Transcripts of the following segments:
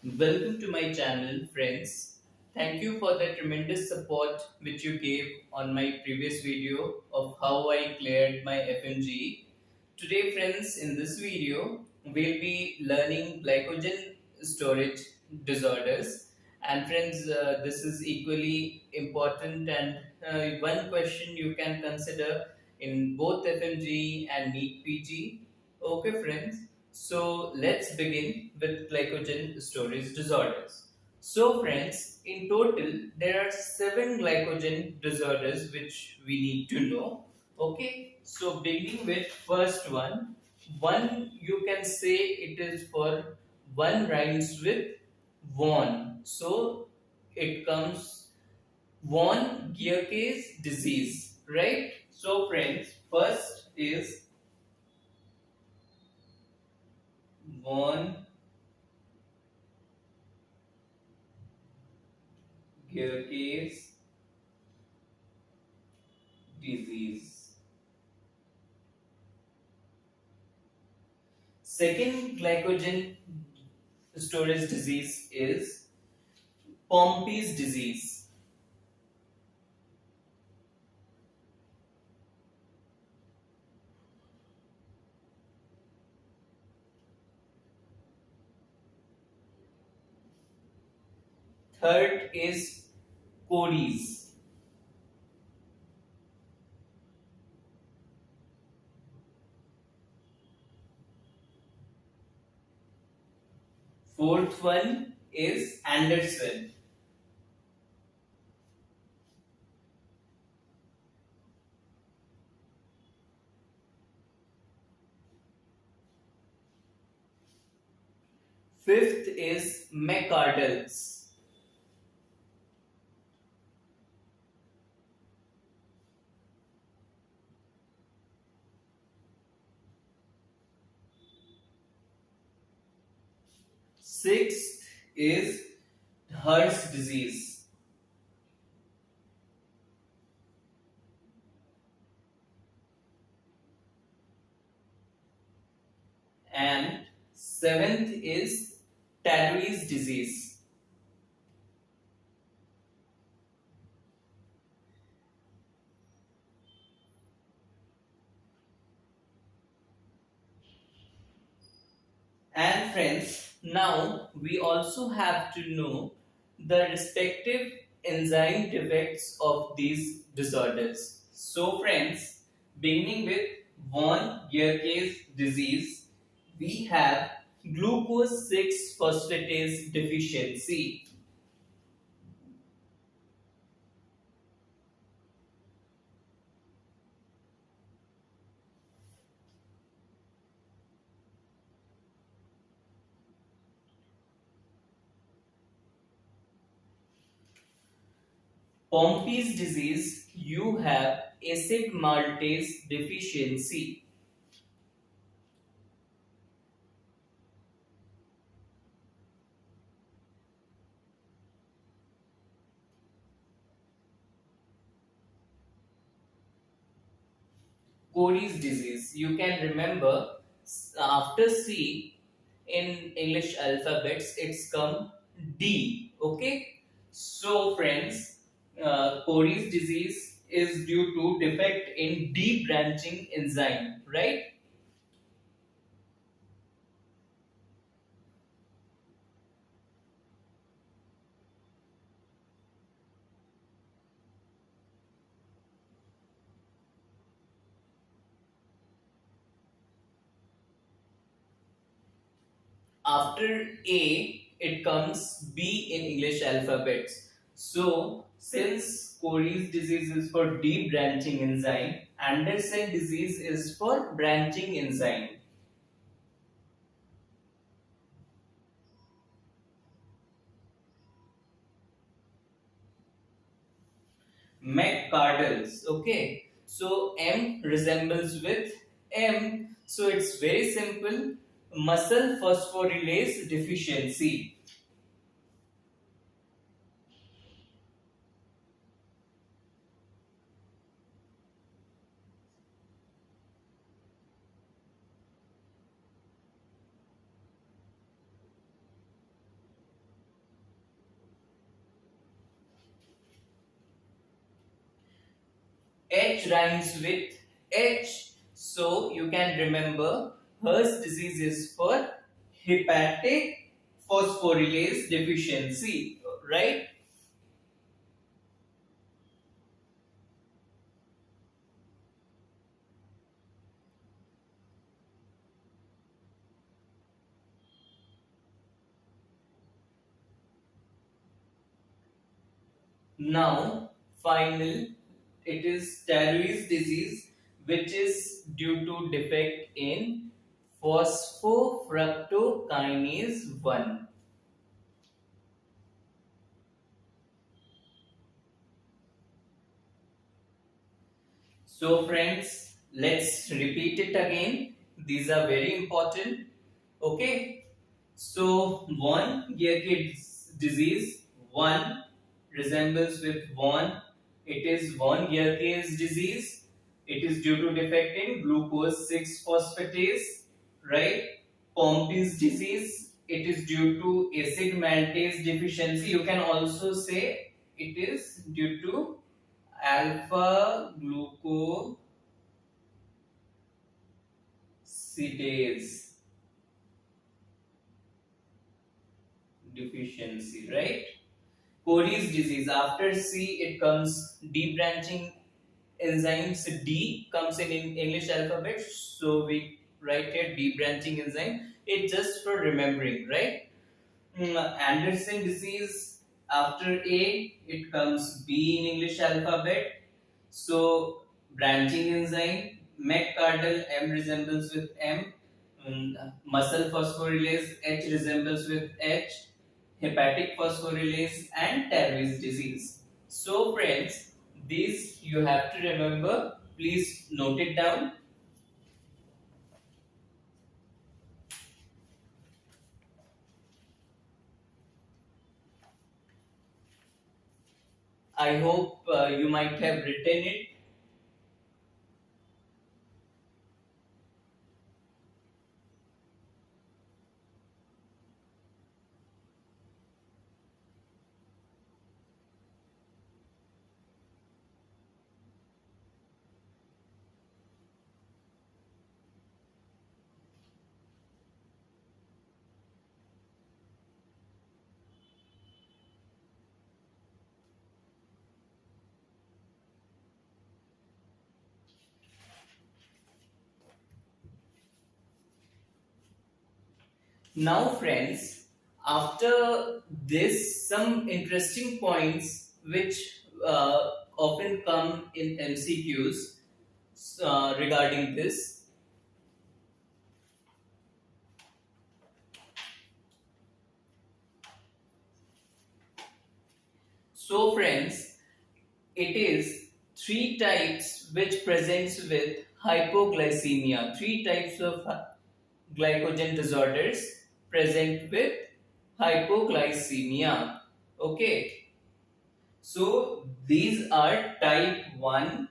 Welcome to my channel, friends. Thank you for the tremendous support which you gave on my previous video of how I cleared my Fmge. Today, friends, in this video, we'll be learning glycogen storage disorders. And friends, this is equally important and one question you can consider in both Fmge and Neetpg. Okay, friends. So let's begin with glycogen storage disorders. So friends, in total, there are 7 glycogen disorders which we need to know. Okay, so beginning with first one you can say it is for one rhymes with von. So it comes von Gierke's disease, right? So friends, first is von Gierke's disease. Second glycogen storage disease is Pompey's disease. Third is Cody's. Fourth one is Anderson. Fifth is McArdle's. Sixth is Hirsch's disease. And seventh is Tadry's disease. And friends, now we also have to know the respective enzyme defects of these disorders. So friends, beginning with von Gierke's disease, we have glucose 6 phosphatase deficiency. Pompey's disease, you have acid maltase deficiency. Cody's disease, you can remember after C in English alphabets, it's come D. Okay, so friends, Cody's disease is due to defect in D branching enzyme, right? After A, it comes B in English alphabets. So, since Cody's disease is for D branching enzyme, Anderson disease is for branching enzyme. McCardle's. Okay, so M resembles with M, so it's very simple. Muscle phosphorylase deficiency. H rhymes with H, so you can remember Hers disease is for hepatic phosphorylase deficiency, right? Now, final, it is Tarry's disease, which is due to defect in phosphofructokinase 1. So friends, let's repeat it again. These are very important. Okay. So one Gierke disease, one resembles with one. It is one Gierke's disease. It is due to defect in glucose 6 phosphatase, right? Pompe's disease, it is due to acid maltase deficiency. You can also say it is due to alpha glucosidase deficiency, right? Cory's disease, after C it comes D branching enzymes. D comes in English alphabet, so we write here D branching enzyme. It's just for remembering, right? Anderson disease, after A it comes B in English alphabet, so branching enzyme. McCardle, M resembles with M. Muscle phosphorylase, H resembles with H. Hepatic phosphorylase and Tarry's disease. So friends, these you have to remember. Please note it down. I hope you might have written it. Now friends, after this, some interesting points which often come in MCQs regarding this. So friends, it is three types which presents with hypoglycemia. Three types of glycogen disorders present with hypoglycemia. Okay. So these are type 1,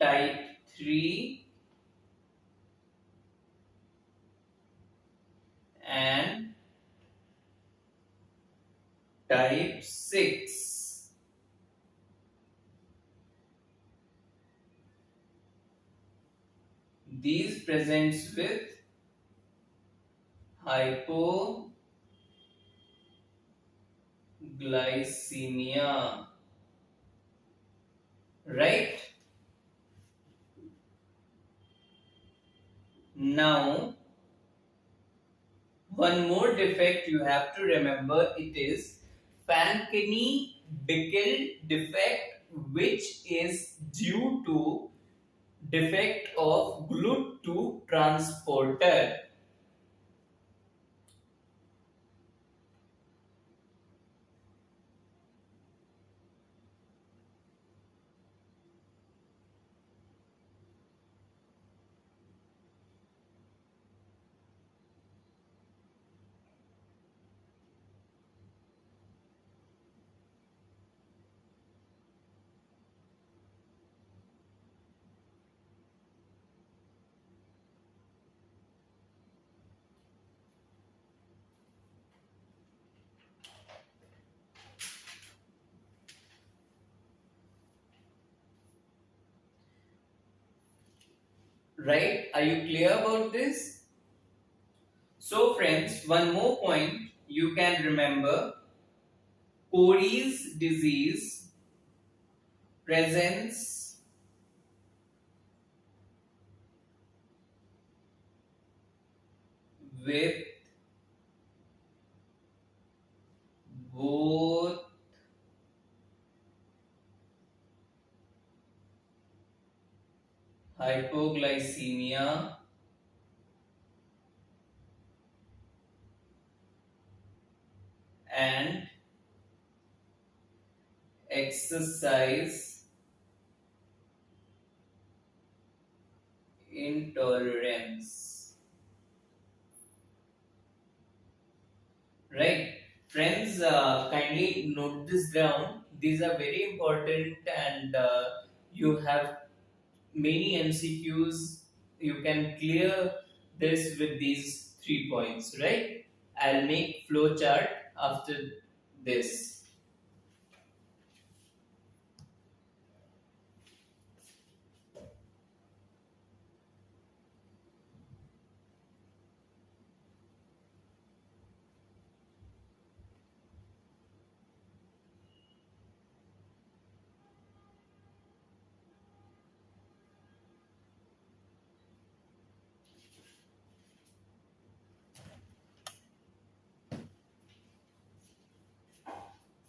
type 3 and type 6. These presents with hypoglycemia, right? Now, one more defect you have to remember, it is Fanconi-Bickel defect, which is due to defect of GLUT2 transporter. Right? Are you clear about this? So friends, one more point you can remember. Cory's disease presents with both hypoglycemia and exercise intolerance. Right? Friends, kindly note this down. These are very important, and you have many MCQs. You can clear this with these 3 points, right? I'll make flowchart after this.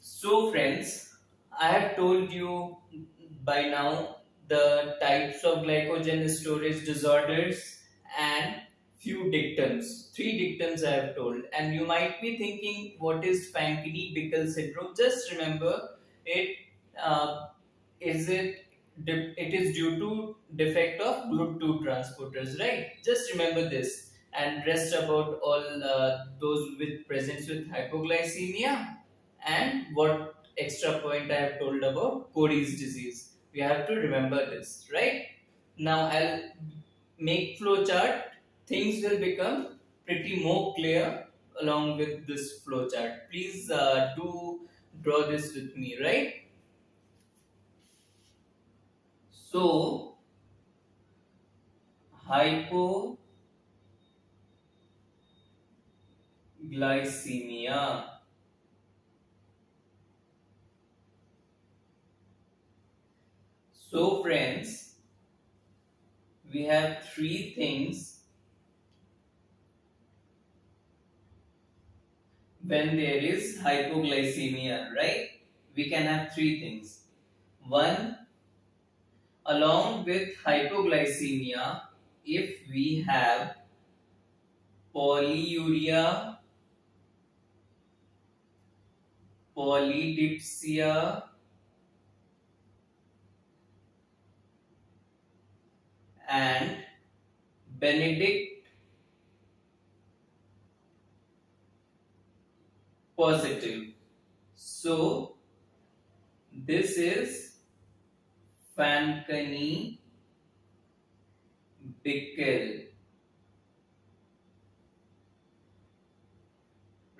So, friends, I have told you by now the types of glycogen storage disorders and few dictums. Three dictums I have told, and you might be thinking, what is Fanconi-Bickel syndrome? Just remember, it uh, is it. It is due to defect of GLUT2 transporters, right? Just remember this, and rest about all those with presence with hypoglycemia and what extra point I have told about Cody's disease. We have to remember this, right? Now I'll make flowchart. Things will become pretty more clear along with this flowchart. Please do draw this with me, right? So hypoglycemia. So friends, we have three things when there is hypoglycemia, right? We can have three things. One, along with hypoglycemia, if we have polyuria, polydipsia, and Benedict positive. So, this is Fanconi Bickel,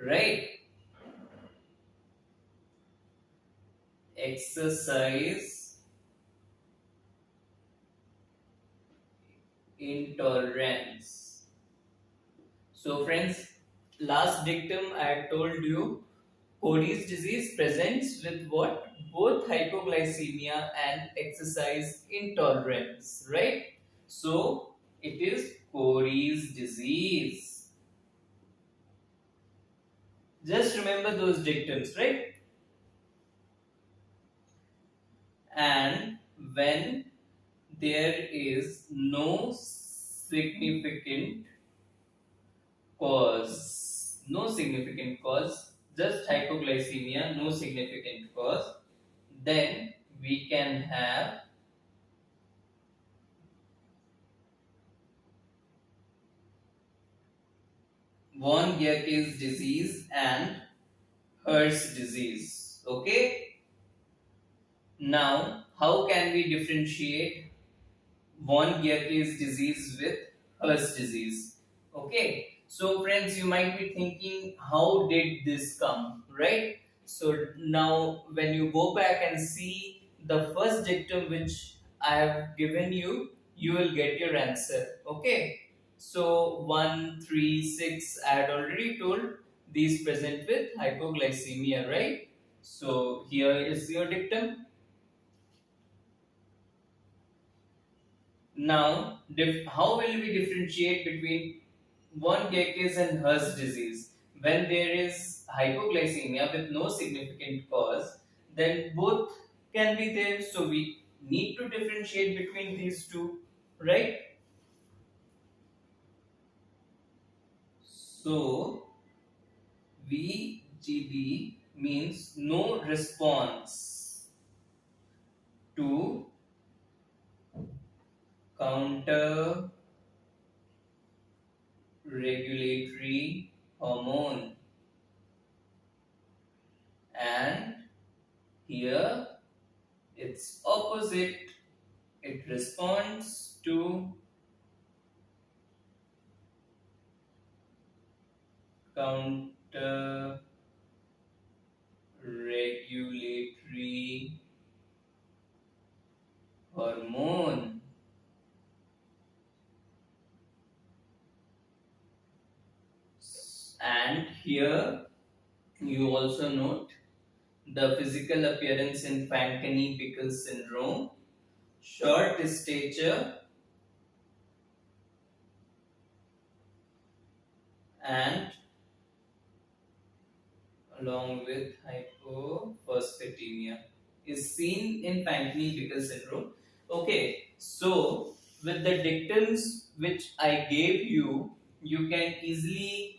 right? Exercise intolerance. So, friends, last dictum I have told you, Cody's disease presents with what? Both hypoglycemia and exercise intolerance, right? So, it is Cody's disease. Just remember those dictums, right? And when there is no significant cause, just hypoglycemia, no significant cause, then we can have von Gierke's disease and Hirsch's disease. Okay? Now, how can we differentiate von Gierke's disease with Hirsch's disease? Okay, so friends, you might be thinking, how did this come, right? So now, when you go back and see the first dictum which I have given you, you will get your answer. Okay. So 1, 3, 6, I had already told these present with hypoglycemia, right? So here is your dictum. Now, how will we differentiate between von Geke's and Hers disease? When there is hypoglycemia with no significant cause, then both can be there. So we need to differentiate between these two, right? So VGD means no response to counter regulatory hormone, and here it's opposite. It responds to counter regulatory hormone. And here you also note the physical appearance in Fanconi-Bickel syndrome, short stature and along with hypophosphatemia is seen in Fanconi-Bickel syndrome. Okay, so with the dictums which I gave you, you can easily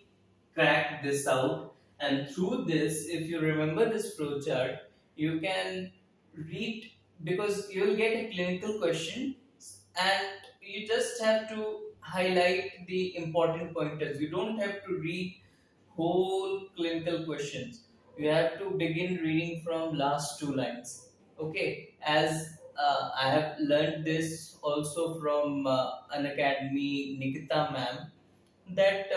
crack this out, and through this, if you remember this flowchart, you can read, because you will get a clinical question and you just have to highlight the important pointers. You don't have to read whole clinical questions. You have to begin reading from last two lines. Okay, as I have learned this also from an academy, Nikita ma'am, that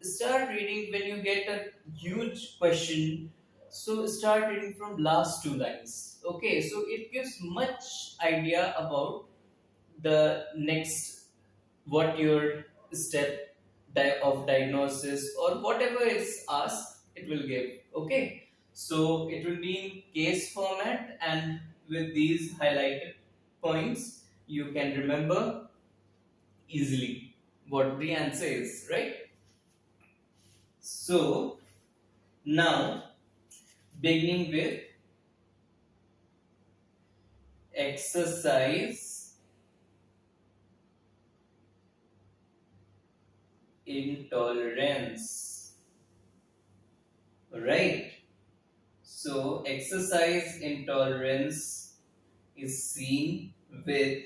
start reading when you get a huge question. So start reading from last two lines. Okay, so it gives much idea about the next, what your step of diagnosis or whatever is asked, it will give. Okay, so it will be in case format, and with these highlighted points you can remember easily what the answer is, right? So now, beginning with exercise intolerance, right? So exercise intolerance is seen with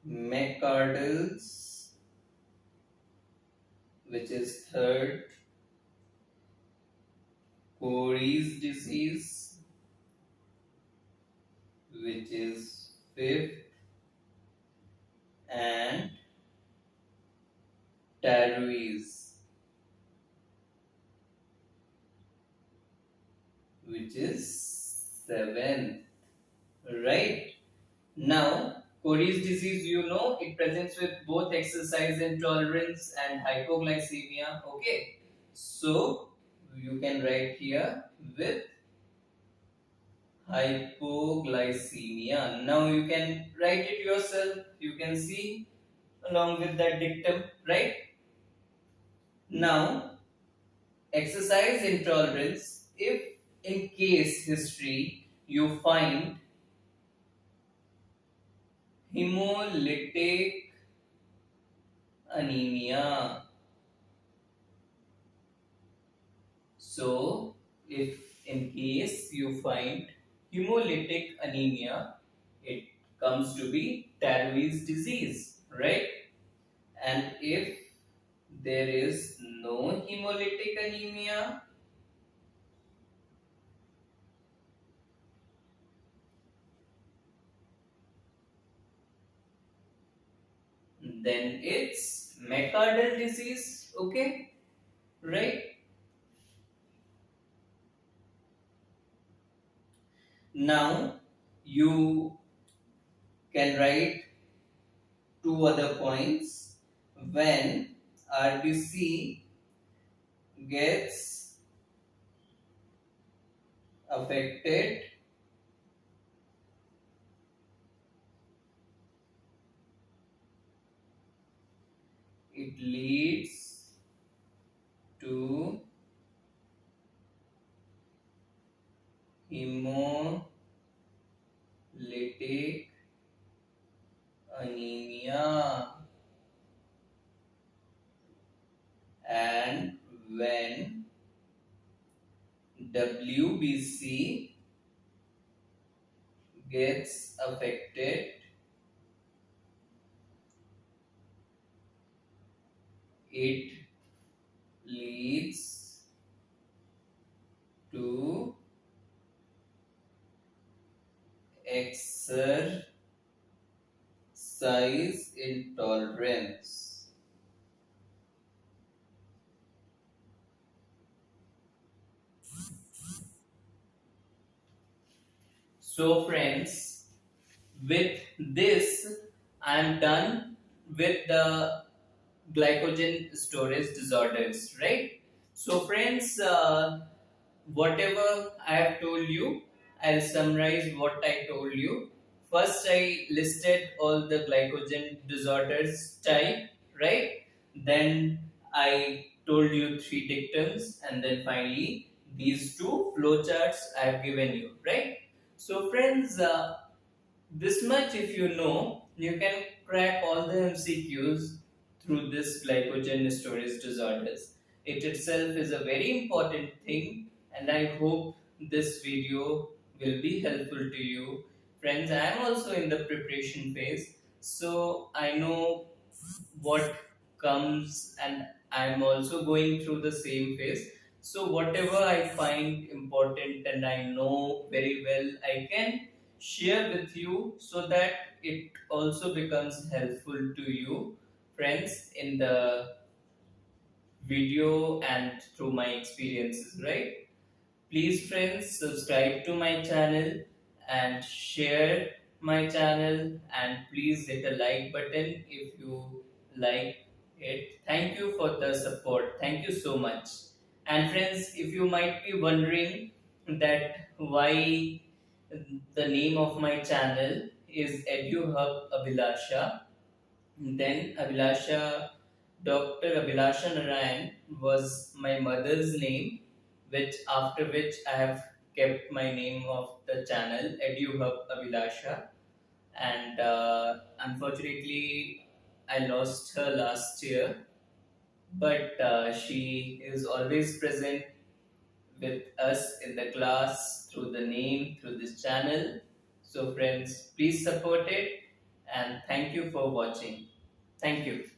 McArdle's, which is third, Cory's disease, which is fifth, and Tarwe's, which is seventh, right? Now, Cory's disease, you know, it presents with both exercise intolerance and hypoglycemia. Okay, so you can write here with hypoglycemia. Now you can write it yourself. You can see along with that dictum, right? Now, exercise intolerance, if in case history you find hemolytic anemia. So, if in case you find hemolytic anemia, it comes to be Tarwe's disease, right? And if there is no hemolytic anemia, then it's McArdle disease, okay? Right? Now, you can write two other points. When RBC gets affected, it leads to hemolytic anemia. And when WBC gets affected, it leads to exercise intolerance. So friends, with this I am done with the glycogen storage disorders, right? So friends, whatever I have told you, I'll summarize what I told you. First, I listed all the glycogen disorders type, right? Then I told you three dictums, and then finally these two flowcharts I have given you, right? So, friends, this much if you know, you can crack all the MCQs through this glycogen storage disorders. It itself is a very important thing, and I hope this video will be helpful to you. Friends, I am also in the preparation phase, so I know what comes, and I'm also going through the same phase. So whatever I find important and I know very well, I can share with you so that it also becomes helpful to you, friends, in the video and through my experiences, right? Please friends, subscribe to my channel and share my channel, and please hit a like button if you like it. Thank you for the support. Thank you so much. And friends, if you might be wondering that why the name of my channel is EduHub Abhilasha, then Dr. Abhilasha Narayan was my mother's name, which after which I have kept my name of the channel EduHub Abhilasha. And unfortunately, I lost her last year, but she is always present with us in the class through the name, through this channel. So, friends, please support it, and thank you for watching. Thank you.